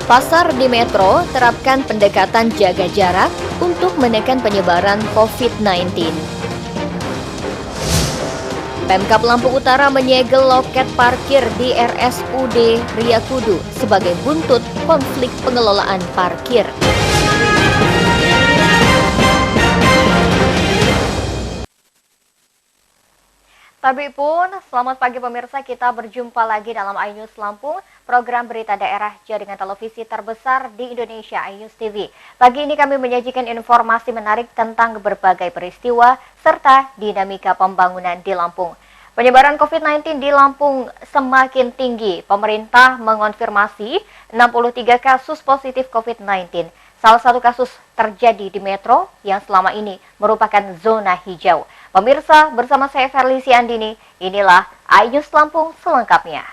Pasar di Metro terapkan pendekatan jaga jarak untuk menekan penyebaran COVID-19. Pemkab Lampung Utara menyegel loket parkir di RSUD Riyakudu sebagai buntut konflik pengelolaan parkir. Tapi pun, selamat pagi pemirsa, kita berjumpa lagi dalam iNews Lampung, program berita daerah jaringan televisi terbesar di Indonesia, iNews TV. Pagi ini kami menyajikan informasi menarik tentang berbagai peristiwa serta dinamika pembangunan di Lampung. Penyebaran COVID-19 di Lampung semakin tinggi. Pemerintah mengonfirmasi 63 kasus positif COVID-19. Salah satu kasus terjadi di Metro yang selama ini merupakan zona hijau. Pemirsa, bersama saya Ferlisi Andini, inilah iNews Lampung selengkapnya.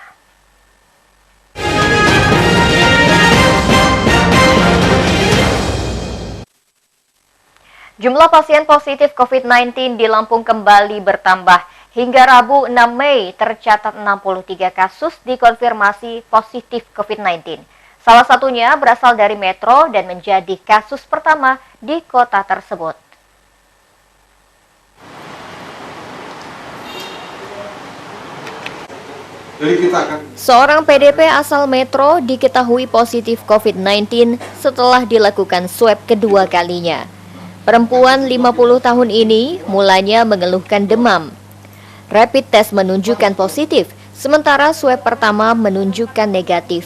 Jumlah pasien positif COVID-19 di Lampung kembali bertambah. Hingga Rabu 6 Mei tercatat 63 kasus dikonfirmasi positif COVID-19. Salah satunya berasal dari Metro dan menjadi kasus pertama di kota tersebut. Seorang PDP asal Metro diketahui positif COVID-19 setelah dilakukan swab kedua kalinya. Perempuan 50 tahun ini mulanya mengeluhkan demam. Rapid test menunjukkan positif, sementara swab pertama menunjukkan negatif.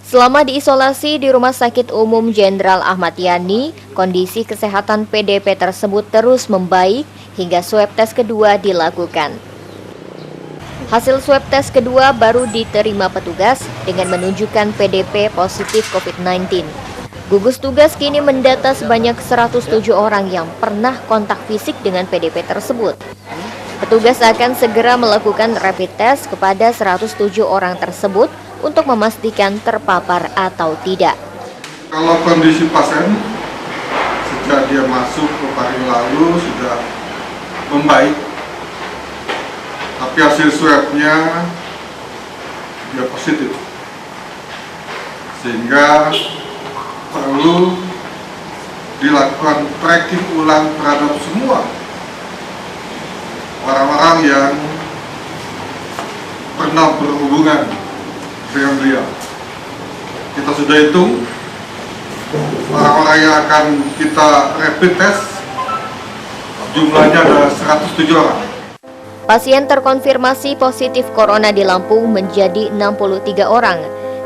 Selama diisolasi di Rumah Sakit Umum Jenderal Ahmad Yani, kondisi kesehatan PDP tersebut terus membaik hingga swab tes kedua dilakukan. Hasil swab tes kedua baru diterima petugas dengan menunjukkan PDP positif COVID-19. Gugus tugas kini mendata sebanyak 107 orang yang pernah kontak fisik dengan PDP tersebut. Petugas akan segera melakukan rapid test kepada 107 orang tersebut untuk memastikan terpapar atau tidak. Kalau kondisi pasien sejak dia masuk ke hari lalu sudah membaik, tapi hasil swabnya dia positif, sehingga perlu dilakukan tracking ulang terhadap semua orang-orang yang pernah berhubungan dengan beliau. Kita sudah hitung orang-orang yang akan kita rapid test, jumlahnya ada 107 orang. Pasien terkonfirmasi positif corona di Lampung menjadi 63 orang.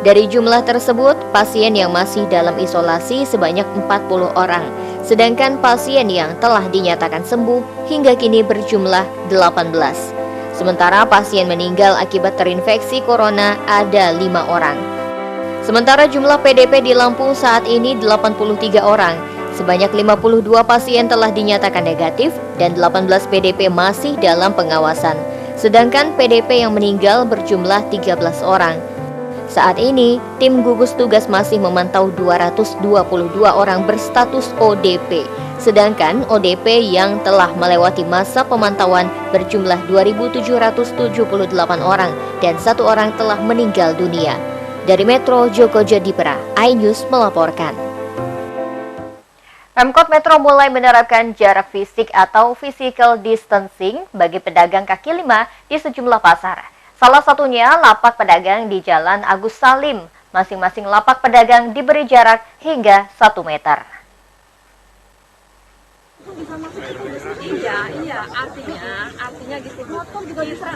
Dari jumlah tersebut, pasien yang masih dalam isolasi sebanyak 40 orang. Sedangkan pasien yang telah dinyatakan sembuh hingga kini berjumlah 18. Sementara pasien meninggal akibat terinfeksi corona ada 5 orang. Sementara jumlah PDP di Lampung saat ini 83 orang. Sebanyak 52 pasien telah dinyatakan negatif dan 18 PDP masih dalam pengawasan. Sedangkan PDP yang meninggal berjumlah 13 orang. Saat ini, tim gugus tugas masih memantau 222 orang berstatus ODP. Sedangkan ODP yang telah melewati masa pemantauan berjumlah 2.778 orang dan 1 orang telah meninggal dunia. Dari Metro, Joko Jodipra, iNews melaporkan. Pemkot Metro mulai menerapkan jarak fisik atau physical distancing bagi pedagang kaki lima di sejumlah pasar. Salah satunya lapak pedagang di Jalan Agus Salim. Masing-masing lapak pedagang diberi jarak hingga 1 meter. Iya, artinya gitu. Motor juga bisa.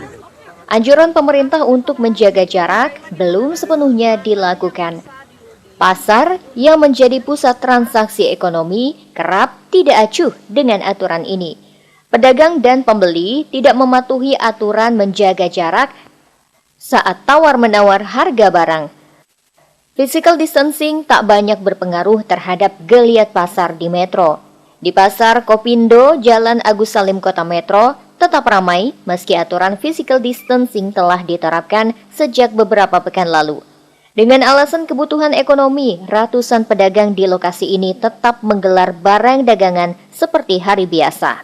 Anjuran pemerintah untuk menjaga jarak belum sepenuhnya dilakukan. Pasar yang menjadi pusat transaksi ekonomi kerap tidak acuh dengan aturan ini. Pedagang dan pembeli tidak mematuhi aturan menjaga jarak saat tawar-menawar harga barang. Physical distancing tak banyak berpengaruh terhadap geliat pasar di Metro. Di Pasar Kopindo, Jalan Agus Salim, Kota Metro, tetap ramai meski aturan physical distancing telah diterapkan sejak beberapa pekan lalu. Dengan alasan kebutuhan ekonomi, ratusan pedagang di lokasi ini tetap menggelar barang dagangan seperti hari biasa.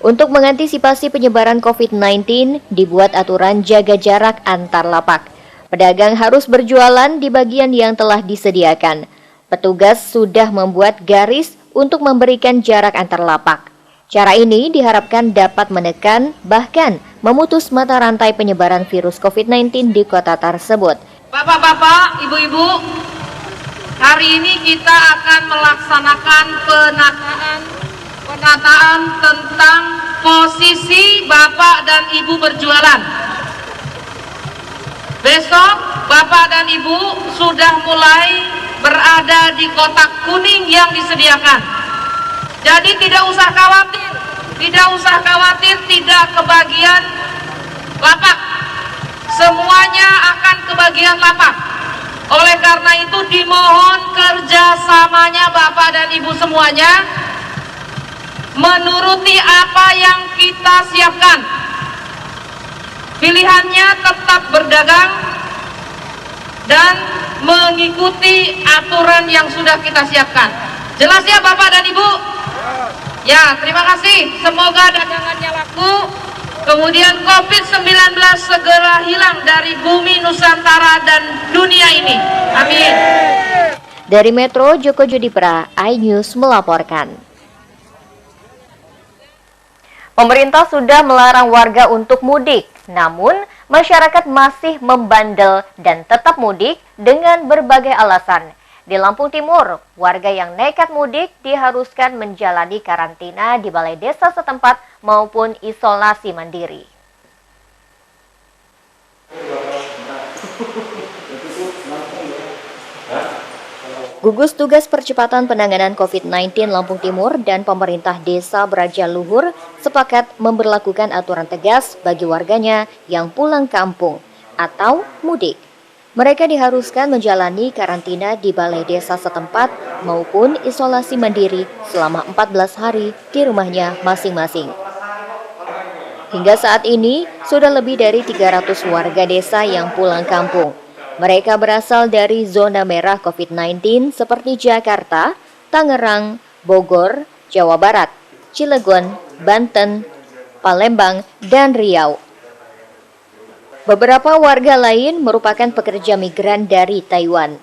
Untuk mengantisipasi penyebaran COVID-19, dibuat aturan jaga jarak antar lapak. Pedagang harus berjualan di bagian yang telah disediakan. Petugas sudah membuat garis untuk memberikan jarak antar lapak. Cara ini diharapkan dapat menekan, bahkan memutus mata rantai penyebaran virus COVID-19 di kota tersebut. Bapak-bapak, ibu-ibu, hari ini kita akan melaksanakan penataan tentang posisi Bapak dan Ibu berjualan. Besok Bapak dan Ibu sudah mulai berada di kotak kuning yang disediakan. Jadi tidak usah khawatir tidak kebagian lapak. Semuanya akan kebagian lapak. Oleh karena itu dimohon kerjasamanya Bapak dan Ibu semuanya menuruti apa yang kita siapkan. Pilihannya tetap berdagang dan mengikuti aturan yang sudah kita siapkan. Jelas ya Bapak dan Ibu? Ya, terima kasih. Semoga dagangannya laku. Kemudian COVID-19 segera hilang dari bumi Nusantara dan dunia ini. Amin. Dari Metro, Joko Judipra, iNews melaporkan. Pemerintah sudah melarang warga untuk mudik, namun masyarakat masih membandel dan tetap mudik dengan berbagai alasan. Di Lampung Timur, warga yang nekat mudik diharuskan menjalani karantina di balai desa setempat maupun isolasi mandiri. Gugus Tugas Percepatan Penanganan COVID-19 Lampung Timur dan pemerintah desa Brajaluhur sepakat memberlakukan aturan tegas bagi warganya yang pulang kampung atau mudik. Mereka diharuskan menjalani karantina di balai desa setempat maupun isolasi mandiri selama 14 hari di rumahnya masing-masing. Hingga saat ini, sudah lebih dari 300 warga desa yang pulang kampung. Mereka berasal dari zona merah COVID-19 seperti Jakarta, Tangerang, Bogor, Jawa Barat, Cilegon, Banten, Palembang, dan Riau. Beberapa warga lain merupakan pekerja migran dari Taiwan.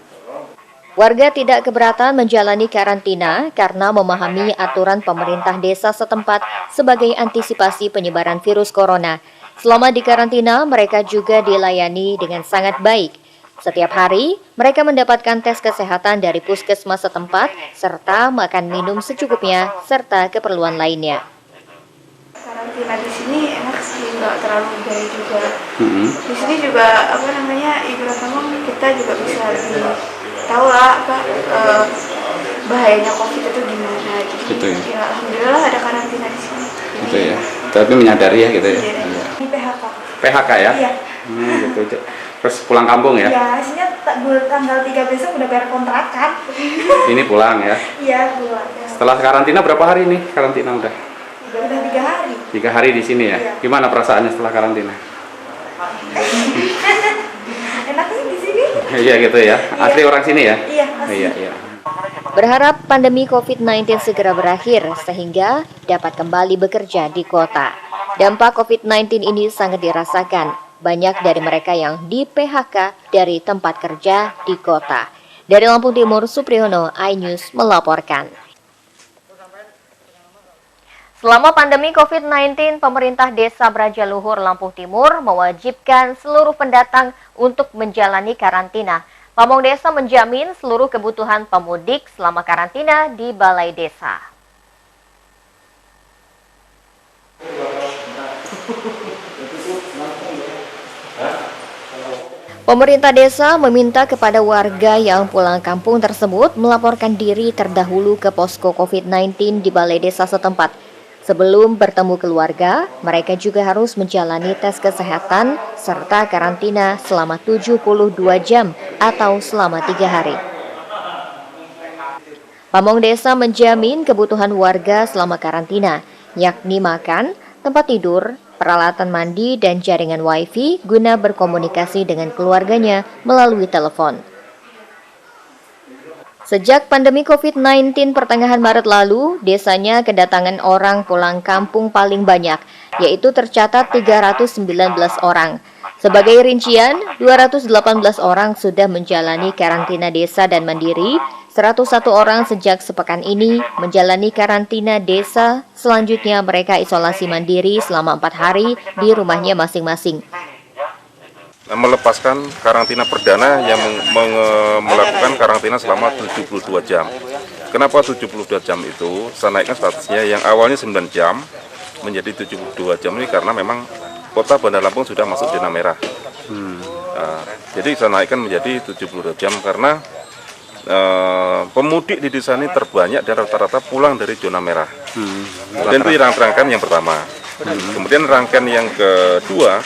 Warga tidak keberatan menjalani karantina karena memahami aturan pemerintah desa setempat sebagai antisipasi penyebaran virus corona. Selama di karantina, mereka juga dilayani dengan sangat baik. Setiap hari, mereka mendapatkan tes kesehatan dari puskesmas setempat, serta makan minum secukupnya, serta keperluan lainnya. Karantina di sini enak sih, nggak terlalu gaya juga. Di sini juga ibarat ngomong kita juga bisa lebih tahu lah bahayanya COVID itu gimana. Jadi gitu ya. Ya alhamdulillah ada karantina di sini. Gitu ya. Tapi menyadari ya gitu ya. Iya. Ini PHK. PHK ya? Iya. Gitu. Terus pulang kampung ya? Ya, hasilnya tanggal 3 besok udah bayar kontrakan. Ini pulang ya? Iya, pulang. Ya. Setelah karantina berapa hari nih? Karantina udah 3 hari. 3 hari di sini ya? Iya. Gimana perasaannya setelah karantina? Enak sih di sini. Iya gitu ya. Asli orang sini ya? Iya, asli. Iya. Berharap pandemi COVID-19 segera berakhir sehingga dapat kembali bekerja di kota. Dampak COVID-19 ini sangat dirasakan banyak dari mereka yang di PHK dari tempat kerja di kota. Dari Lampung Timur, Supriyono, iNews melaporkan. Selama pandemi COVID-19, pemerintah Desa Brajaluhur, Lampung Timur mewajibkan seluruh pendatang untuk menjalani karantina. Pamong Desa menjamin seluruh kebutuhan pemudik selama karantina di balai desa. Pemerintah desa meminta kepada warga yang pulang kampung tersebut melaporkan diri terdahulu ke posko COVID-19 di balai desa setempat. Sebelum bertemu keluarga, mereka juga harus menjalani tes kesehatan serta karantina selama 72 jam atau selama 3 hari. Pamong Desa menjamin kebutuhan warga selama karantina, yakni makan, tempat tidur, peralatan mandi, dan jaringan wifi guna berkomunikasi dengan keluarganya melalui telepon. Sejak pandemi COVID-19 pertengahan Maret lalu, desanya kedatangan orang pulang kampung paling banyak, yaitu tercatat 319 orang. Sebagai rincian, 218 orang sudah menjalani karantina desa dan mandiri, 101 orang sejak sepekan ini menjalani karantina desa, selanjutnya mereka isolasi mandiri selama 4 hari di rumahnya masing-masing. Melepaskan karantina perdana yang melakukan karantina selama 72 jam. Kenapa 72 jam itu? Saya naikkan statusnya yang awalnya 9 jam menjadi 72 jam ini karena memang kota Bandar Lampung sudah masuk zona merah. Jadi saya naikkan menjadi 72 jam karena pemudik di desa ini terbanyak dan rata-rata pulang dari zona merah. Dan itu rangkaian yang pertama. Kemudian rangkaian yang kedua,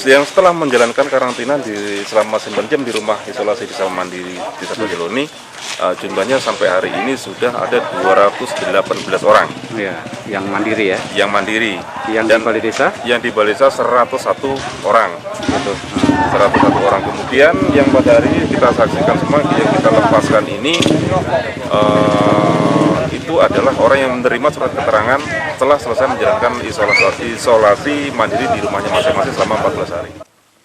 yang setelah menjalankan karantina selama 9 jam di rumah isolasi di Mandiri di Desa Bajoloni, jumlahnya sampai hari ini sudah ada 218 orang. Ya, yang mandiri ya. Yang mandiri. Yang dan di balai desa? Yang di balai desa 101 orang. Gitu. 101 orang. Kemudian yang pada hari ini kita saksikan semua yang kita lepaskan ini itu adalah orang yang menerima surat keterangan setelah selesai menjalankan isolasi mandiri di rumahnya masing-masing selama 14 hari.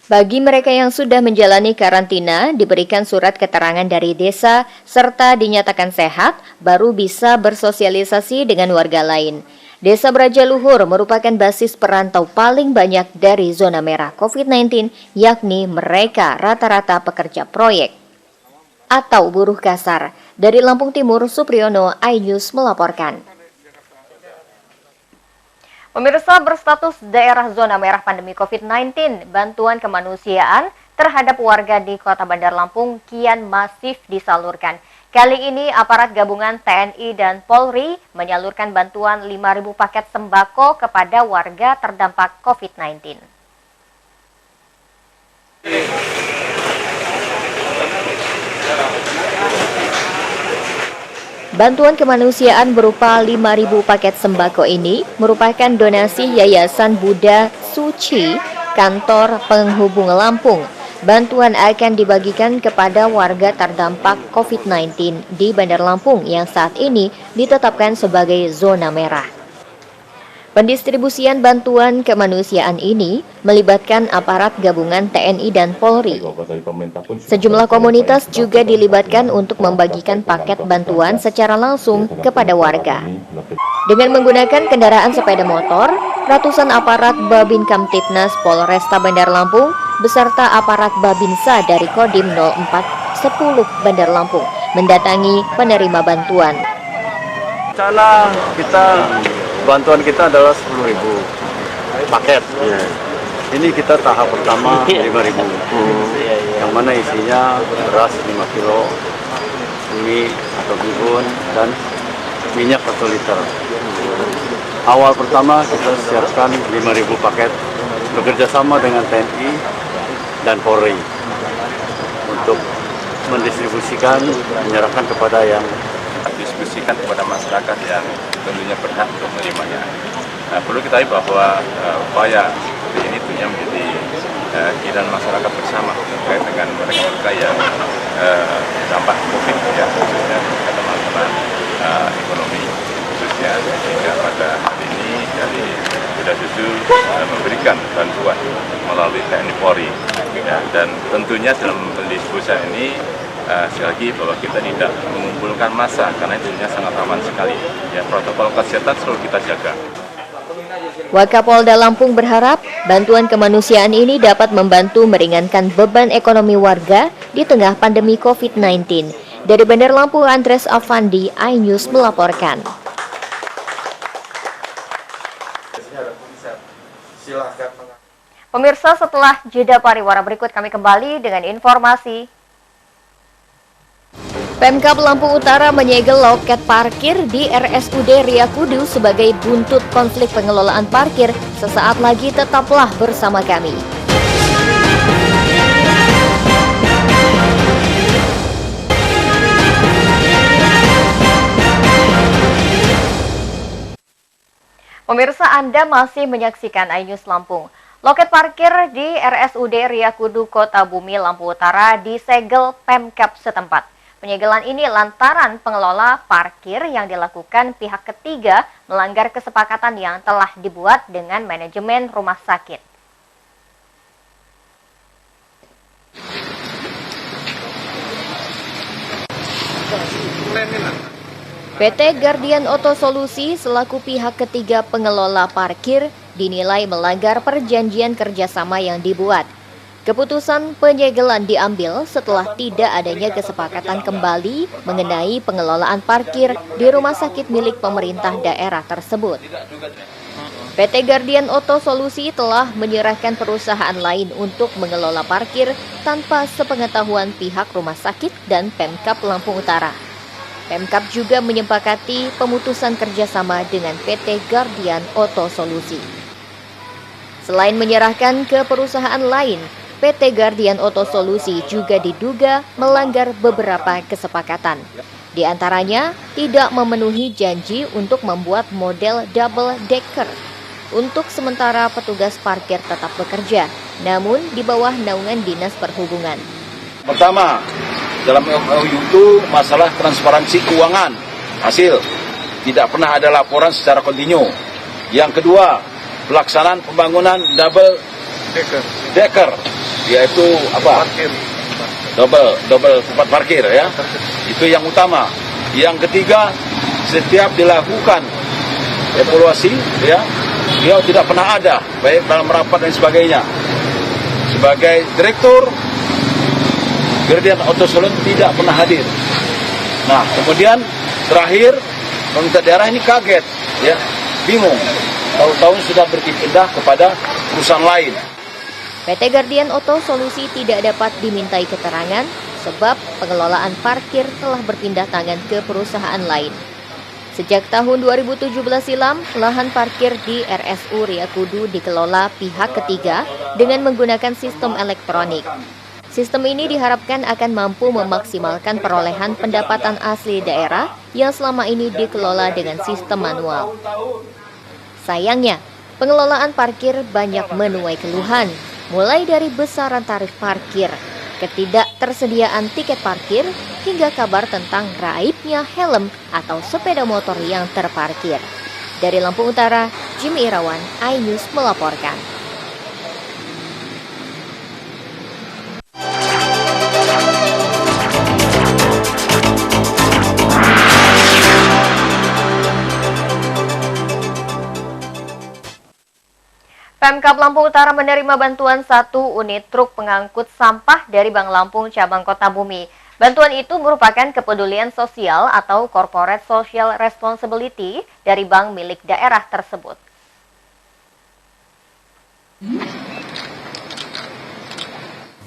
Bagi mereka yang sudah menjalani karantina, diberikan surat keterangan dari desa serta dinyatakan sehat, baru bisa bersosialisasi dengan warga lain. Desa Brajaluhur merupakan basis perantau paling banyak dari zona merah COVID-19, yakni mereka rata-rata pekerja proyek atau buruh kasar. Dari Lampung Timur, Supriyono, iNews melaporkan. Pemirsa, berstatus daerah zona merah pandemi COVID-19, bantuan kemanusiaan terhadap warga di Kota Bandar Lampung kian masif disalurkan. Kali ini aparat gabungan TNI dan Polri menyalurkan bantuan 5.000 paket sembako kepada warga terdampak COVID-19. Bantuan kemanusiaan berupa 5.000 paket sembako ini merupakan donasi Yayasan Buddha Suci Kantor Penghubung Lampung. Bantuan akan dibagikan kepada warga terdampak COVID-19 di Bandar Lampung yang saat ini ditetapkan sebagai zona merah. Pendistribusian bantuan kemanusiaan ini melibatkan aparat gabungan TNI dan Polri. Sejumlah komunitas juga dilibatkan untuk membagikan paket bantuan secara langsung kepada warga. Dengan menggunakan kendaraan sepeda motor, ratusan aparat Babin Kamtipnas Polresta Bandar Lampung beserta aparat Babinsa dari Kodim 0410 Bandar Lampung mendatangi penerima bantuan. Rencana bantuan kita adalah 10.000 paket. Ini kita tahap pertama 5.000, yang mana isinya beras 5 kilo, mie atau bihun, dan minyak 1 liter. Awal pertama kita siapkan 5.000 paket bekerjasama dengan TNI dan Polri untuk mendistribusikan, menyerahkan kepada yang diskusikan kepada masyarakat yang tentunya berhak untuk menerimanya. Perlu kita tahu bahwa upaya seperti ini tentunya menjadi keinginan masyarakat bersama terkait dengan mereka yang dampak COVID, ya, khususnya teman-teman ekonomi khususnya, sehingga pada hari ini dari Buddha Suci memberikan bantuan melalui TNI Polri, ya, dan tentunya dalam pendistribusian ini sekali lagi bahwa kita tidak mengumpulkan massa karena itu sangat aman sekali. Ya, protokol kesehatan selalu kita jaga. Wakapolda Lampung berharap bantuan kemanusiaan ini dapat membantu meringankan beban ekonomi warga di tengah pandemi COVID-19. Dari Bandar Lampung, Andres Afandi, iNews melaporkan. Pemirsa, setelah jeda pariwara berikut kami kembali dengan informasi. Pemkab Lampung Utara menyegel loket parkir di RSUD Riyakudu sebagai buntut konflik pengelolaan parkir. Sesaat lagi tetaplah bersama kami. Pemirsa, Anda masih menyaksikan iNews Lampung. Loket parkir di RSUD Riyakudu Kota Bumi Lampung Utara disegel Pemkab setempat. Penyegelan ini lantaran pengelola parkir yang dilakukan pihak ketiga melanggar kesepakatan yang telah dibuat dengan manajemen rumah sakit. PT Guardian Auto Solusi selaku pihak ketiga pengelola parkir dinilai melanggar perjanjian kerjasama yang dibuat. Keputusan penyegelan diambil setelah tidak adanya kesepakatan kembali mengenai pengelolaan parkir di rumah sakit milik pemerintah daerah tersebut. PT Guardian Auto Solusi telah menyerahkan perusahaan lain untuk mengelola parkir tanpa sepengetahuan pihak rumah sakit dan Pemkab Lampung Utara. Pemkab juga menyepakati pemutusan kerjasama dengan PT Guardian Auto Solusi. Selain menyerahkan ke perusahaan lain, PT Guardian Auto Solusi juga diduga melanggar beberapa kesepakatan. Di antaranya, tidak memenuhi janji untuk membuat model double decker. Untuk sementara petugas parkir tetap bekerja, namun di bawah naungan Dinas Perhubungan. Pertama, dalam MOU itu masalah transparansi keuangan hasil. Tidak pernah ada laporan secara kontinu. Yang kedua, pelaksanaan pembangunan double decker, yaitu apa? Double tempat parkir ya. Itu yang utama. Yang ketiga, setiap dilakukan evaluasi ya, dia tidak pernah ada baik dalam rapat dan sebagainya. Sebagai direktur Guardian Auto Solusi tidak pernah hadir. Nah, kemudian terakhir pemerintah daerah ini kaget ya, bingung. Tahu-tahu sudah berpindah kepada perusahaan lain. PT Guardian Auto Solusi tidak dapat dimintai keterangan sebab pengelolaan parkir telah berpindah tangan ke perusahaan lain. Sejak tahun 2017 silam, lahan parkir di RSU Riyakudu dikelola pihak ketiga dengan menggunakan sistem elektronik. Sistem ini diharapkan akan mampu memaksimalkan perolehan pendapatan asli daerah yang selama ini dikelola dengan sistem manual. Sayangnya, pengelolaan parkir banyak menuai keluhan, mulai dari besaran tarif parkir, ketidaktersediaan tiket parkir, hingga kabar tentang raibnya helm atau sepeda motor yang terparkir. Dari Lampung Utara, Jimmy Irawan, iNews melaporkan. Pemkab Lampung Utara menerima bantuan 1 unit truk pengangkut sampah dari Bank Lampung Cabang Kota Bumi. Bantuan itu merupakan kepedulian sosial atau corporate social responsibility dari bank milik daerah tersebut.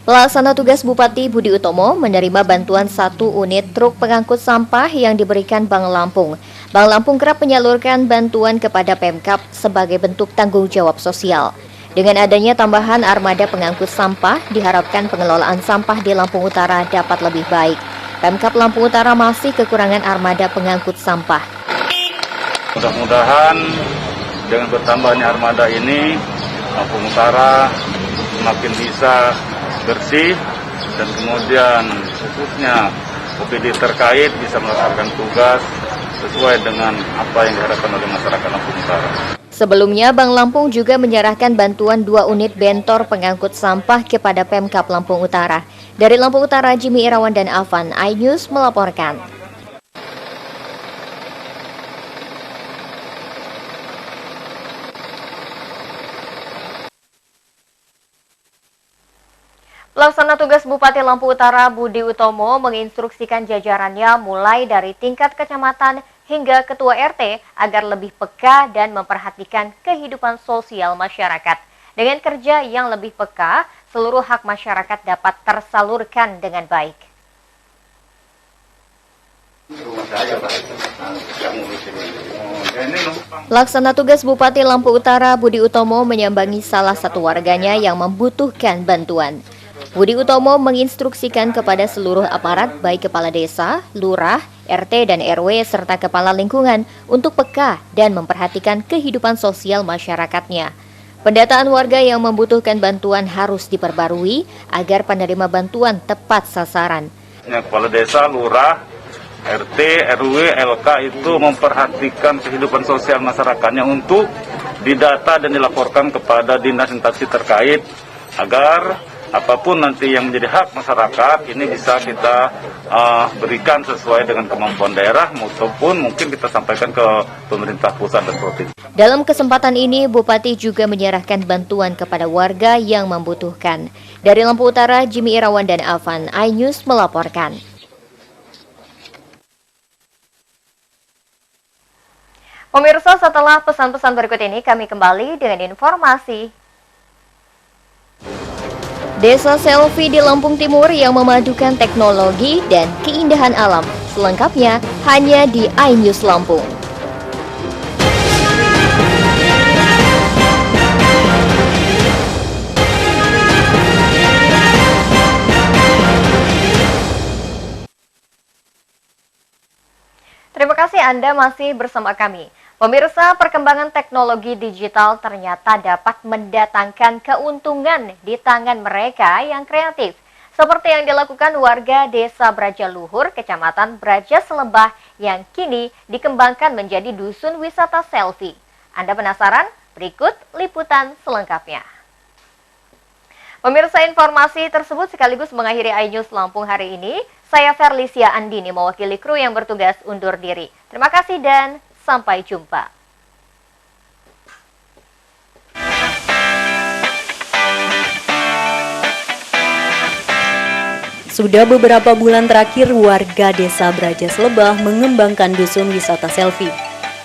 Pelaksana tugas Bupati Budi Utomo menerima bantuan 1 unit truk pengangkut sampah yang diberikan Bank Lampung. Bank Lampung kerap menyalurkan bantuan kepada Pemkab sebagai bentuk tanggung jawab sosial. Dengan adanya tambahan armada pengangkut sampah, diharapkan pengelolaan sampah di Lampung Utara dapat lebih baik. Pemkab Lampung Utara masih kekurangan armada pengangkut sampah. Mudah-mudahan dengan bertambahnya armada ini, Lampung Utara semakin bisa bersih dan kemudian khususnya OPD terkait bisa melaksanakan tugas sesuai dengan apa yang diharapkan oleh masyarakat Lampung Utara. Sebelumnya, Bank Lampung juga menyerahkan bantuan 2 unit bentor pengangkut sampah kepada Pemkab Lampung Utara. Dari Lampung Utara, Jimmy Irawan dan Afan, iNews melaporkan. Pelaksana tugas Bupati Lampung Utara Budi Utomo menginstruksikan jajarannya mulai dari tingkat kecamatan hingga ketua RT agar lebih peka dan memperhatikan kehidupan sosial masyarakat. Dengan kerja yang lebih peka, seluruh hak masyarakat dapat tersalurkan dengan baik. Pelaksana tugas Bupati Lampung Utara Budi Utomo menyambangi salah satu warganya yang membutuhkan bantuan. Budi Utomo menginstruksikan kepada seluruh aparat baik kepala desa, lurah, RT dan RW serta kepala lingkungan untuk peka dan memperhatikan kehidupan sosial masyarakatnya. Pendataan warga yang membutuhkan bantuan harus diperbarui agar penerima bantuan tepat sasaran. Kepala desa, lurah, RT, RW, LK itu memperhatikan kehidupan sosial masyarakatnya untuk didata dan dilaporkan kepada dinas instansi terkait agar apapun nanti yang menjadi hak masyarakat ini bisa kita berikan sesuai dengan kemampuan daerah maupun mungkin kita sampaikan ke pemerintah pusat dan provinsi. Dalam kesempatan ini, Bupati juga menyerahkan bantuan kepada warga yang membutuhkan. Dari Lampung Utara, Jimmy Irawan dan Avan, iNews melaporkan. Pemirsa, setelah pesan-pesan berikut ini, kami kembali dengan informasi. Desa selfie di Lampung Timur yang memadukan teknologi dan keindahan alam. Selengkapnya hanya di iNews Lampung. Terima kasih Anda masih bersama kami. Pemirsa, perkembangan teknologi digital ternyata dapat mendatangkan keuntungan di tangan mereka yang kreatif. Seperti yang dilakukan warga Desa Brajaluhur, Kecamatan Brajaselebah yang kini dikembangkan menjadi dusun wisata selfie. Anda penasaran? Berikut liputan selengkapnya. Pemirsa, informasi tersebut sekaligus mengakhiri iNews Lampung hari ini. Saya Ferlicia Andini mewakili kru yang bertugas undur diri. Terima kasih dan sampai jumpa. Sudah beberapa bulan terakhir warga Desa Brajaselebah mengembangkan dusun wisata selfie.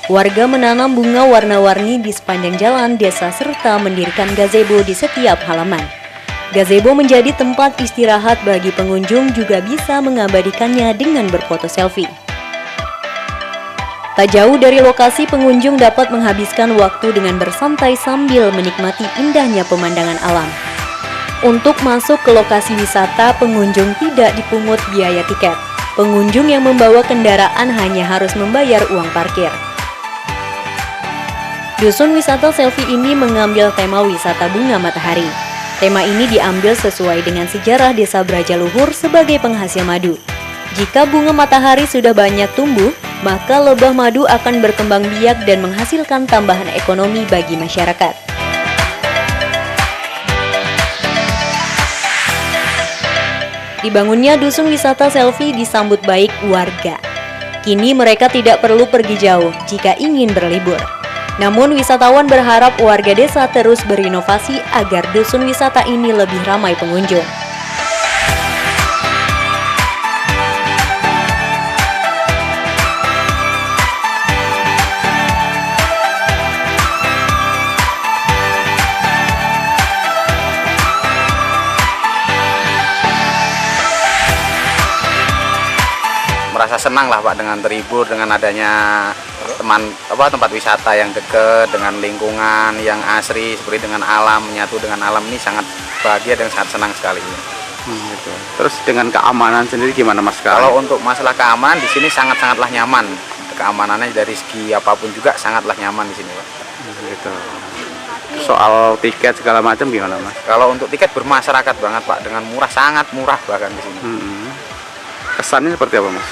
Warga menanam bunga warna-warni di sepanjang jalan desa serta mendirikan gazebo di setiap halaman. Gazebo menjadi tempat istirahat bagi pengunjung, juga bisa mengabadikannya dengan berfoto selfie. Tak jauh dari lokasi, pengunjung dapat menghabiskan waktu dengan bersantai sambil menikmati indahnya pemandangan alam. Untuk masuk ke lokasi wisata, pengunjung tidak dipungut biaya tiket. Pengunjung yang membawa kendaraan hanya harus membayar uang parkir. Dusun wisata selfie ini mengambil tema wisata bunga matahari. Tema ini diambil sesuai dengan sejarah Desa Brajaluhur sebagai penghasil madu. Jika bunga matahari sudah banyak tumbuh, maka lebah madu akan berkembang biak dan menghasilkan tambahan ekonomi bagi masyarakat. Dibangunnya dusun wisata selfie disambut baik warga. Kini mereka tidak perlu pergi jauh jika ingin berlibur. Namun wisatawan berharap warga desa terus berinovasi agar dusun wisata ini lebih ramai pengunjung. Merasa senang lah Pak dengan terhibur dengan adanya tempat wisata yang dekat dengan lingkungan yang asri, seperti dengan alam, menyatu dengan alam, ini sangat bahagia dan sangat senang sekali. Gitu. Terus dengan keamanan sendiri gimana Mas? Kalau untuk masalah keamanan di sini sangatlah nyaman. Keamanannya dari segi apapun juga sangatlah nyaman di sini Pak. Gitu. Soal tiket segala macam gimana Mas? Kalau untuk tiket bermasyarakat banget Pak, dengan murah, sangat murah bahkan di sini. Kesannya seperti apa Mas?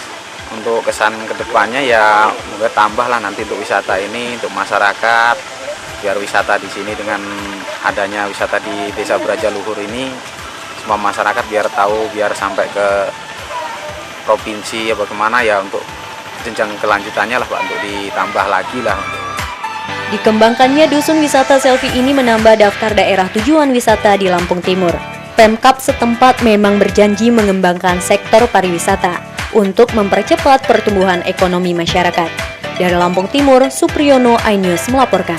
Untuk kesan kedepannya ya moga tambahlah nanti untuk wisata ini, untuk masyarakat, biar wisata di sini dengan adanya wisata di Desa Brajaluhur ini, semua masyarakat biar tahu, biar sampai ke provinsi ya bagaimana ya, untuk jenjang kelanjutannya lah Pak, untuk ditambah lagi lah. Dikembangkannya dusun wisata selfie ini menambah daftar daerah tujuan wisata di Lampung Timur. Pemkab setempat memang berjanji mengembangkan sektor pariwisata untuk mempercepat pertumbuhan ekonomi masyarakat. Dari Lampung Timur, Supriyono, iNews melaporkan.